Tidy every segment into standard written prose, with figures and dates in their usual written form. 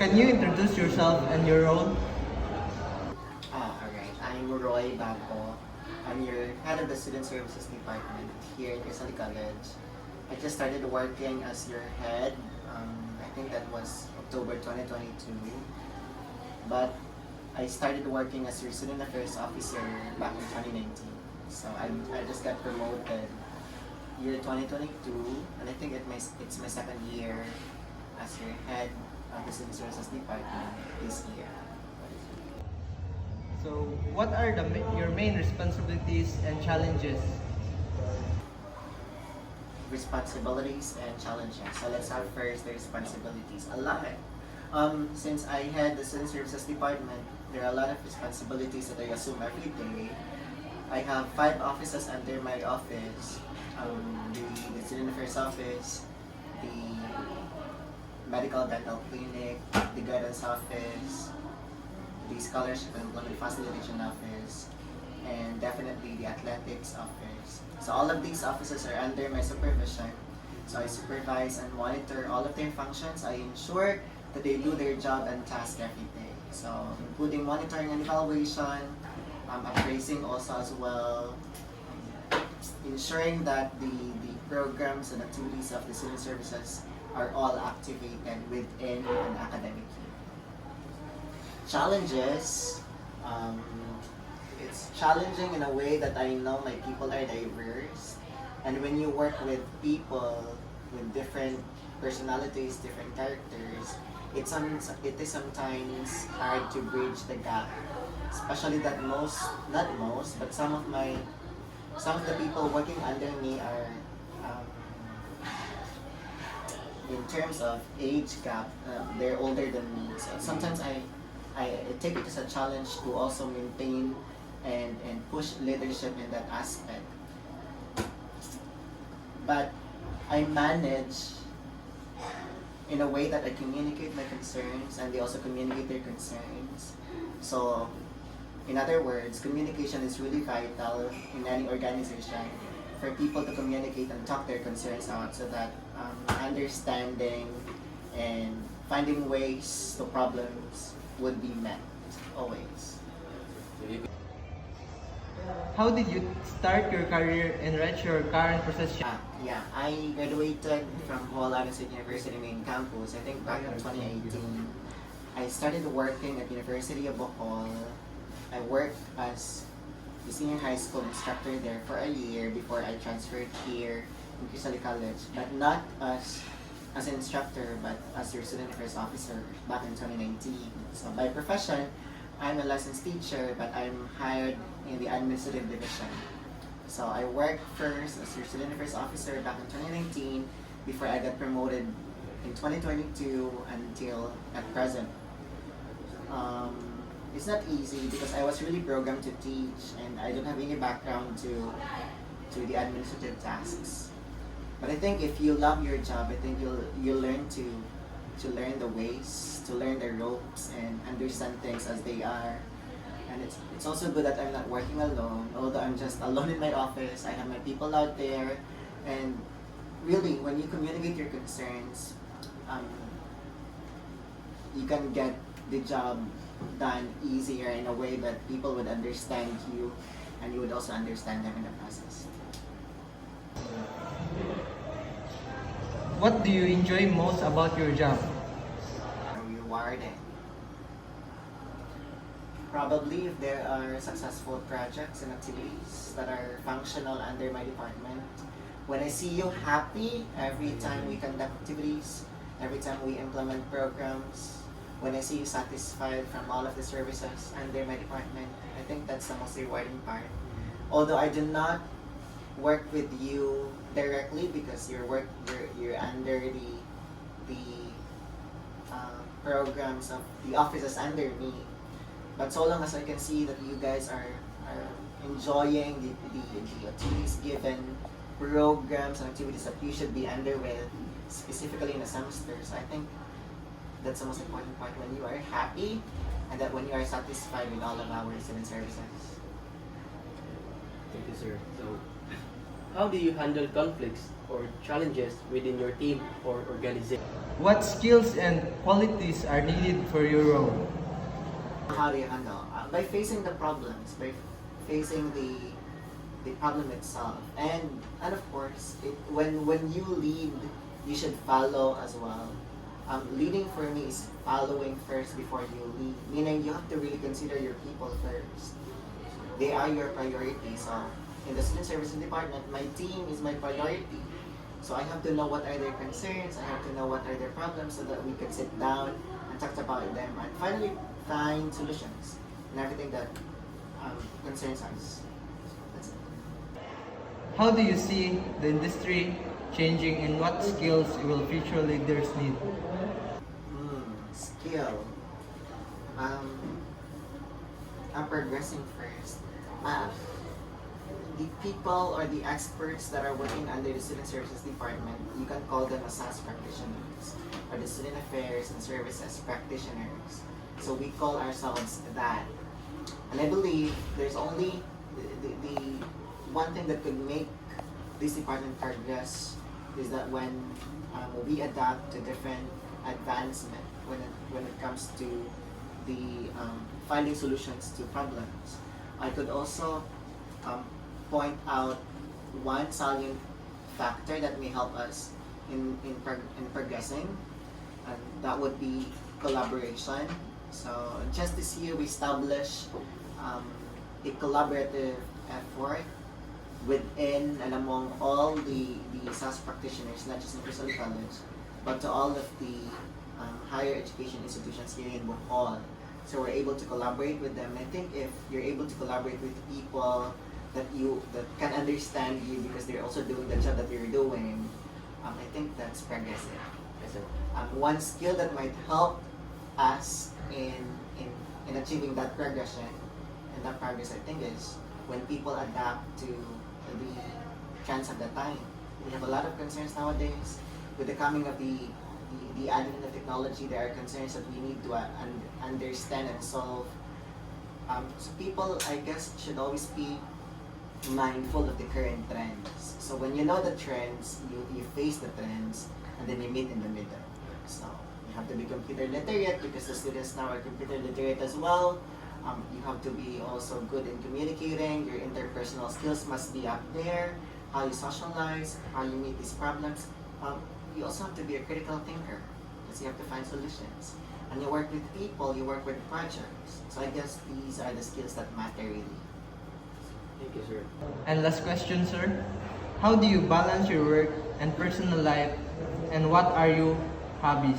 Can you introduce yourself and your role? Alright. I'm Roy Bangko. I'm your head of the Student Services Department here in Quezon College. I just started working as your head. I think that was October 2022. But I started working as your Student Affairs Officer back in 2019. So I just got promoted year 2022, and I think it's my second year as your head of the Student Services Department this year. So, what are your main responsibilities and challenges? Responsibilities and challenges. So let's have first the responsibilities. A lot. Since I had the Student Services Department, there are a lot of responsibilities that I assume every day. I have 5 offices under my office. The Student Affairs Office, the Medical Dental Clinic, the Guidance Office, the Scholarship and Employment Facilitation Office, and definitely the Athletics Office. So all of these offices are under my supervision. So I supervise and monitor all of their functions. I ensure that they do their job and task every day. So including monitoring and evaluation, appraising also as well, ensuring that the programs and activities of the student services are all activated within an academic year. Challenges, it's challenging in a way that I know my people are diverse, and when you work with people with different personalities, different characters, it is sometimes hard to bridge the gap, especially that not most, but some of the people working under me are in terms of age gap, they're older than me. So sometimes I take it as a challenge to also maintain and push leadership in that aspect. But I manage in a way that I communicate my concerns and they also communicate their concerns. So in other words, communication is really vital in any organization for people to communicate and talk their concerns out so that understanding and finding ways to problems would be met always. How did you start your career and reach your current position? I graduated from Hualalai State University main campus, I think back in 2018. I started working at University of Bohol. I worked as the senior high school instructor there for a year before I transferred here in Quezon College, but not as an instructor, but as your student affairs officer back in 2019. So by profession, I'm a licensed teacher, but I'm hired in the administrative division. So I worked first as your student affairs officer back in 2019 before I got promoted in 2022 until at present. It's not easy because I was really programmed to teach and I don't have any background to the administrative tasks. But I think if you love your job, I think you'll learn to learn the ways, to learn the ropes and understand things as they are. And it's also good that I'm not working alone, although I'm just alone in my office. I have my people out there, and really when you communicate your concerns, you can get the job done easier in a way that people would understand you and you would also understand them in the process. What do you enjoy most about your job? Rewarding. Probably if there are successful projects and activities that are functional under my department. When I see you happy every time we conduct activities, every time we implement programs, when I see you satisfied from all of the services under my department, I think that's the most rewarding part. Although I do not work with you directly because you're under the programs of the offices under me. But so long as I can see that you guys are enjoying the activities given, programs and activities that you should be under with, specifically in the semesters, I think that's the most important part, when you are happy and that when you are satisfied with all of our student services. Thank you, sir. So, how do you handle conflicts or challenges within your team or organization? What skills and qualities are needed for your role? How do you handle? By facing the problems, by facing the problem itself, and of course, when you lead, you should follow as well. Leading for me is following first before you lead, meaning you have to really consider your people first. They are your priority. So in the student services department, my team is my priority. So I have to know what are their concerns, I have to know what are their problems so that we can sit down and talk about them and finally find solutions and everything that concerns us. That's it. How do you see the industry changing and what skills will future leaders need? Skill. I'm progressing first. The people or the experts that are working under the student services department, you can call them as SAS practitioners or the student affairs and services practitioners. So we call ourselves that. And I believe there's only the one thing that could make this department progress is that when we adapt to different advancement when it comes to the finding solutions to problems. I could also point out one salient factor that may help us in progressing, and that would be collaboration. So just this year we established a collaborative effort within and among all the SAS practitioners, not just in Crystal College, but to all of the higher education institutions here in Bohol. So we're able to collaborate with them. I think if you're able to collaborate with people that can understand you because they're also doing the job that you're doing, I think that's progressive. Yes, sir. One skill that might help us in achieving that progression and that progress, I think, is when people adapt to the trends of the time. We have a lot of concerns nowadays with the coming of the advent of technology. There are concerns that we need to understand and solve. So people, I guess, should always be mindful of the current trends. So when you know the trends, you face the trends, and then you meet in the middle. So you have to be computer literate because the students now are computer literate as well. You have to be also good in communicating. Your interpersonal skills must be up there. How you socialize, how you meet these problems. You also have to be a critical thinker because you have to find solutions. And you work with people, you work with projects. So I guess these are the skills that matter really. Thank you, sir. And last question, sir. How do you balance your work and personal life, and what are your hobbies?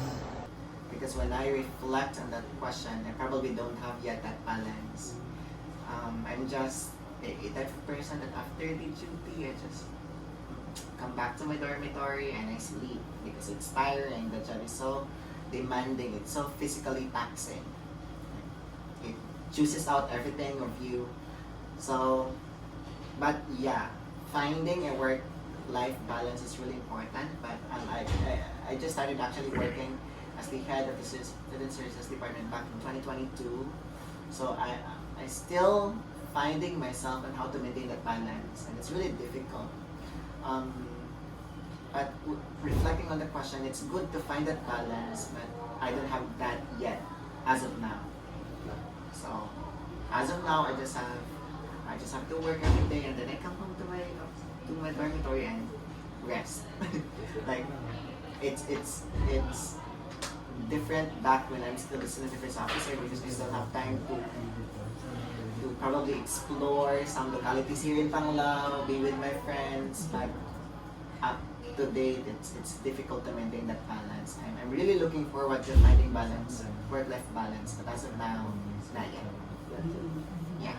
Because when I reflect on that question, I probably don't have yet that balance. I'm just a type of person that after the duty, I just come back to my dormitory and I sleep because it's tiring. The job is so demanding, it's so physically taxing. It juices out everything of you. So, but yeah, finding a work-life balance is really important. But I just started actually working as the head of the Student Services Department back in 2022. So I still finding myself and how to maintain that balance, and it's really difficult. But reflecting on the question, it's good to find that balance, but I don't have that yet as of now. So as of now, I just have to work every day, and then I come home to my dormitory and rest. Like it's different back when I'm still a student affairs officer because I still have time to probably explore some localities here in Panglao, be with my friends. But up to date, it's difficult to maintain that balance. I'm really looking forward to finding balance, work-life balance, but as of now, not yet. Yeah.